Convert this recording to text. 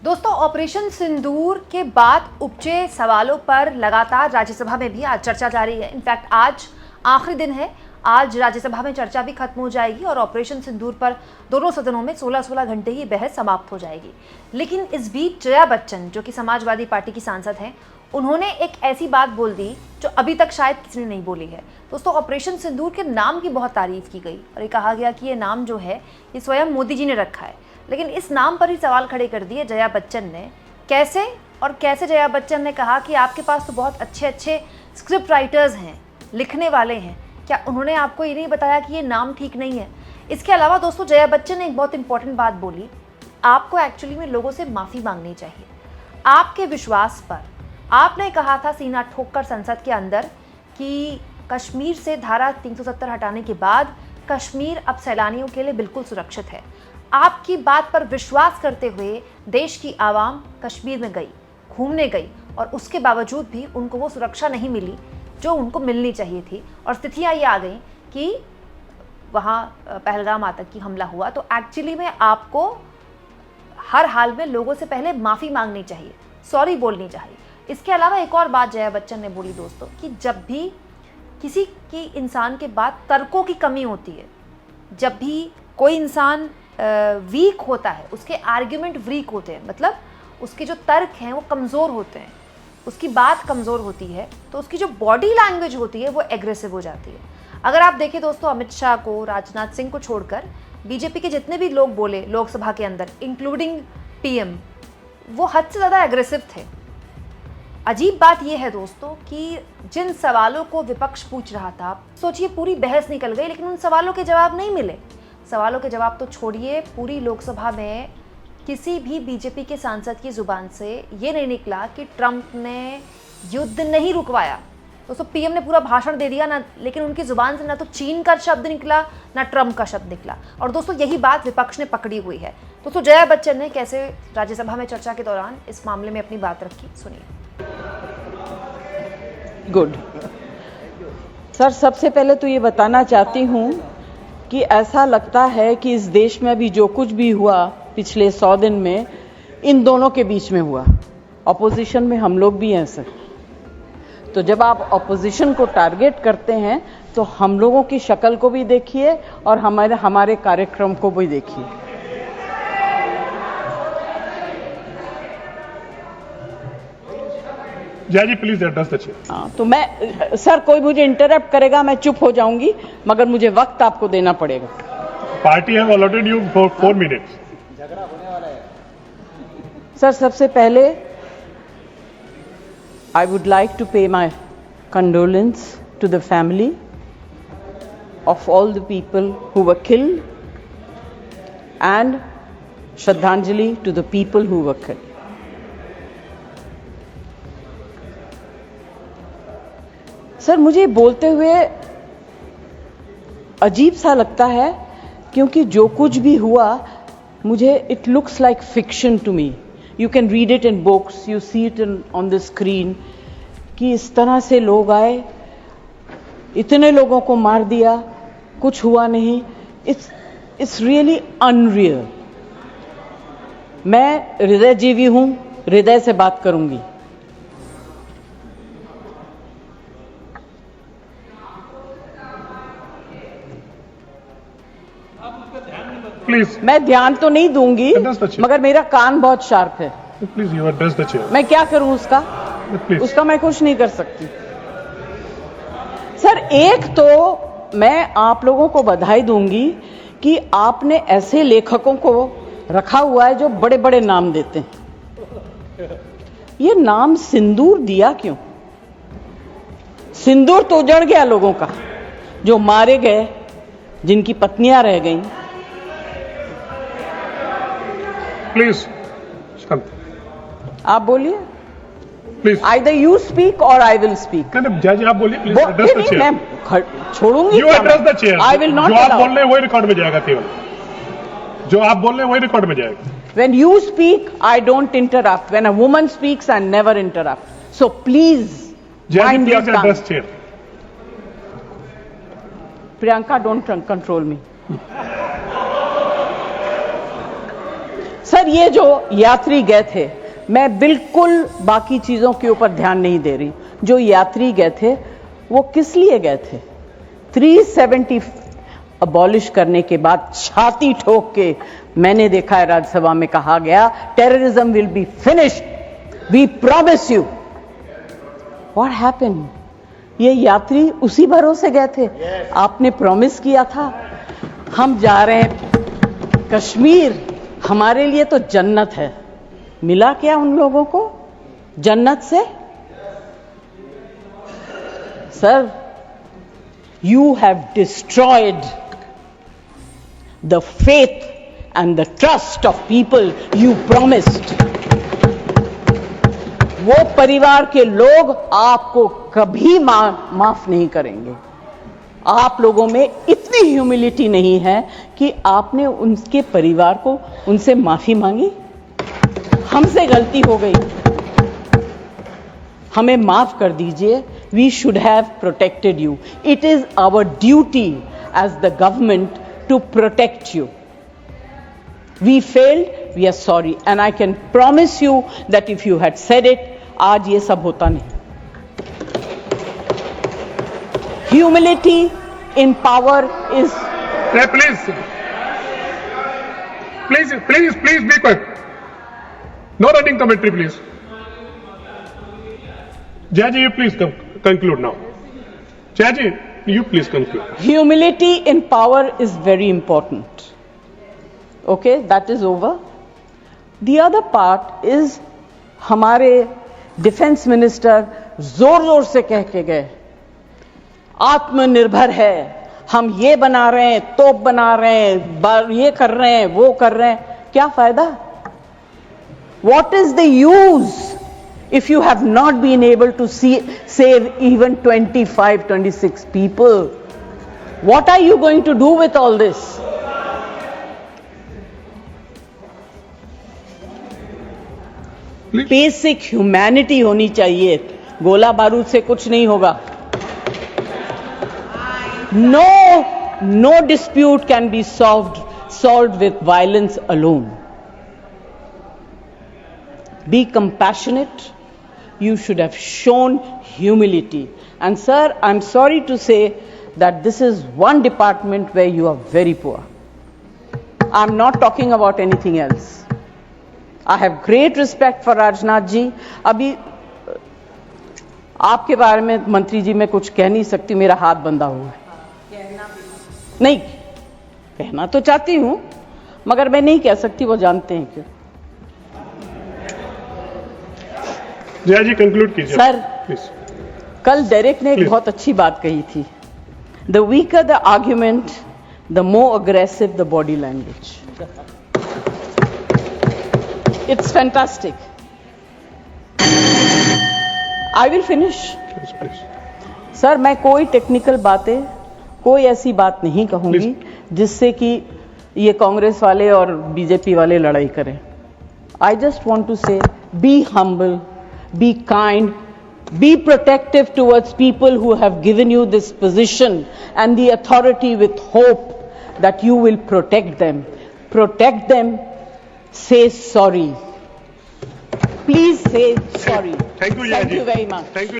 दोस्तों, ऑपरेशन सिंदूर के बाद उपजे सवालों पर लगातार राज्यसभा में भी आज चर्चा जारी है। इनफैक्ट आज आखिरी दिन है। आज राज्यसभा में चर्चा भी खत्म हो जाएगी और ऑपरेशन सिंदूर पर दोनों सदनों में 16-16 घंटे ही बहस समाप्त हो जाएगी। लेकिन इस बीच जया बच्चन, जो कि समाजवादी पार्टी की सांसद हैं, उन्होंने एक ऐसी बात बोल दी जो अभी तक शायद किसी ने नहीं बोली है। दोस्तों, ऑपरेशन सिंदूर के नाम की बहुत तारीफ की गई और ये कहा गया कि ये नाम जो है ये स्वयं मोदी जी ने रखा है। लेकिन इस नाम पर ही सवाल खड़े कर दिए जया बच्चन ने। कैसे जया बच्चन ने कहा कि आपके पास तो बहुत अच्छे स्क्रिप्ट राइटर्स हैं, लिखने वाले हैं, क्या उन्होंने आपको ये नहीं बताया कि ये नाम ठीक नहीं है? इसके अलावा दोस्तों, जया बच्चन ने एक बहुत इंपॉर्टेंट बात बोली, आपको एक्चुअली में लोगों से माफ़ी मांगनी चाहिए आपके विश्वास पर। आपने कहा था सीना ठोककर संसद के अंदर कि कश्मीर से धारा 370 हटाने के बाद कश्मीर अब सैलानियों के लिए बिल्कुल सुरक्षित है। आपकी बात पर विश्वास करते हुए देश की आवाम कश्मीर में गई, घूमने गई और उसके बावजूद भी उनको वो सुरक्षा नहीं मिली जो उनको मिलनी चाहिए थी। और स्थितियाँ ये आ गई कि वहाँ पहलगाम आतंकी हमला हुआ। तो एक्चुअली में आपको हर हाल में लोगों से पहले माफ़ी मांगनी चाहिए, सॉरी बोलनी चाहिए। इसके अलावा एक और बात जया बच्चन ने बोली दोस्तों, कि जब भी किसी की इंसान के बाद तर्कों की कमी होती है, जब भी कोई इंसान वीक होता है, उसके आर्ग्यूमेंट वीक होते हैं, मतलब उसके जो तर्क हैं वो कमज़ोर होते हैं, उसकी बात कमज़ोर होती है, तो उसकी जो बॉडी लैंग्वेज होती है वो एग्रेसिव हो जाती है। अगर आप देखें दोस्तों, अमित शाह को, राजनाथ सिंह को छोड़कर बीजेपी के जितने भी लोग बोले लोकसभा के अंदर, इंक्लूडिंग पीएम, वो हद से ज़्यादा एग्रेसिव थे। अजीब बात यह है दोस्तों कि जिन सवालों को विपक्ष पूछ रहा था, सोचिए पूरी बहस निकल गई लेकिन उन सवालों के जवाब नहीं मिले। सवालों के जवाब तो छोड़िए, पूरी लोकसभा में किसी भी बीजेपी के सांसद की जुबान से ये नहीं निकला कि ट्रंप ने युद्ध नहीं रुकवाया। दोस्तों, पीएम ने पूरा भाषण दे दिया ना, लेकिन उनकी जुबान से ना तो चीन का शब्द निकला ना ट्रंप का शब्द निकला। और दोस्तों, यही बात विपक्ष ने पकड़ी हुई है। दोस्तों, जया बच्चन ने कैसे राज्यसभा में चर्चा के दौरान इस मामले में अपनी बात रखी, सुनिए। गुड सर, सबसे पहले तो ये बताना चाहती हूँ कि ऐसा लगता है कि इस देश में अभी जो कुछ भी हुआ पिछले 100 दिन में, इन दोनों के बीच में हुआ। ऑपोजिशन में हम लोग भी हैं सर, तो जब आप ऑपोजिशन को टारगेट करते हैं तो हम लोगों की शक्ल को भी देखिए और हमारे कार्यक्रम को भी देखिए। जया जी प्लीज एड्रेस द चेयर। हाँ, तो मैं सर, कोई मुझे इंटरप्ट करेगा मैं चुप हो जाऊंगी, मगर मुझे वक्त आपको देना पड़ेगा। Party have allotted you for 4 minutes. Sir, सबसे पहले I would like to pay my condolence to the family of all the people who were killed and Shraddhanjali to the people who were killed. Sir, मुझे बोलते हुए अजीब सा लगता है क्योंकि जो कुछ भी हुआ, मुझे it looks like fiction to me. You can read it in books, you see it on the screen, कि इस तरह से लोग आए, इतने लोगों को मार दिया, कुछ हुआ नहीं। It's really unreal. मैं हृदयजीवी हूं, हृदय से बात करूंगी। प्लीज। मैं ध्यान तो नहीं दूंगी, मगर मेरा कान बहुत शार्प है। Please you address the chair. मैं क्या करूं उसका? उसका मैं कुछ नहीं कर सकती। सर, एक तो मैं आप लोगों को बधाई दूंगी कि आपने ऐसे लेखकों को रखा हुआ है जो बड़े बड़े नाम देते हैं। ये नाम सिंदूर दिया क्यों? सिंदूर तो उजड़ गया लोगों का, जो मारे गए, जिनकी पत्नियां रह गईं। प्लीज शांत। आप बोलिए। Please. Either you speak or I will speak. नहीं, जया जी आप बोलिए। Please address the chair. मैं छोड़ूंगी। You address the chair. I will not जो आप allow. बोल रहे हैं वही रिकॉर्ड में जाएगा, केवल जो आप बोल रहे हैं वही रिकॉर्ड में जाएगा। When you speak, I don't interrupt. When a woman speaks, I never interrupt. So please, Jaya ji mind your please tongue. Address chair. Priyanka, don't control me. Sir ये जो यात्री गए थे, मैं बिल्कुल बाकी चीजों के ऊपर ध्यान नहीं दे रही, जो यात्री गए थे वो किस लिए गए थे? 370 अबॉलिश करने के बाद छाती ठोक के मैंने देखा है राज्यसभा में कहा गया terrorism will be finished, we promise you. What happened? ये यात्री उसी भरोसे गए थे, आपने प्रॉमिस किया था हम जा रहे हैं कश्मीर, हमारे लिए तो जन्नत है, मिला क्या उन लोगों को जन्नत से? Sir, you have destroyed the faith and the trust of people you promised. वो परिवार के लोग आपको कभी माफ नहीं करेंगे। आप लोगों में इतनी ह्यूमिलिटी नहीं है कि आपने उनके परिवार को उनसे माफी मांगी। हमसे गलती हो गई, हमें माफ कर दीजिए। We should have protected you. It is our duty as the government to protect you. We failed, we are sorry, and I can promise you that if you had said it, आज ये सब होता नहीं। Humility in power is. Please be quiet. No running commentary, please. Jayaji, you please conclude now. Jayaji, you please conclude. Humility in power is very important. Okay, that is over. The other part is हमारे defence minister जोर जोर से कह के गए आत्मनिर्भर है, हम ये बना रहे हैं, तोप बना रहे हैं, ये कर रहे हैं, वो कर रहे हैं, क्या फायदा? What is the use if you have not been able to save even 25-26 people? What are you going to do with all this? Basic humanity होनी चाहिए, गोला बारूद से कुछ नहीं होगा। No dispute can be solved with violence alone. Be compassionate. You should have shown humility. And sir, I'm sorry to say that this is one department where you are very poor. I'm not talking about anything else. I have great respect for Rajnath ji. अभी आपके बारे में मंत्री जी मैं कुछ कह नहीं सकती, मेरा हाथ बंधा हुआ है। नहीं कहना तो चाहती हूं मगर मैं नहीं कह सकती, वो जानते हैं क्यों। जया जी कंक्लूड कीजिए सर, प्लीज। कल डेरेक ने एक बहुत अच्छी बात कही थी, the weaker the argument the more aggressive the body language. It's fantastic. I will finish. Sir, मैं कोई टेक्निकल बातें, कोई ऐसी बात नहीं कहूंगी जिससे कि ये कांग्रेस वाले और बीजेपी वाले लड़ाई करें। आई जस्ट वॉन्ट टू से be humble, be kind, be protective towards people who have given you this position and the authority, with hope that you will protect them. Protect them. Say sorry. Please say sorry. Thank you, Thank you very much. Thank you.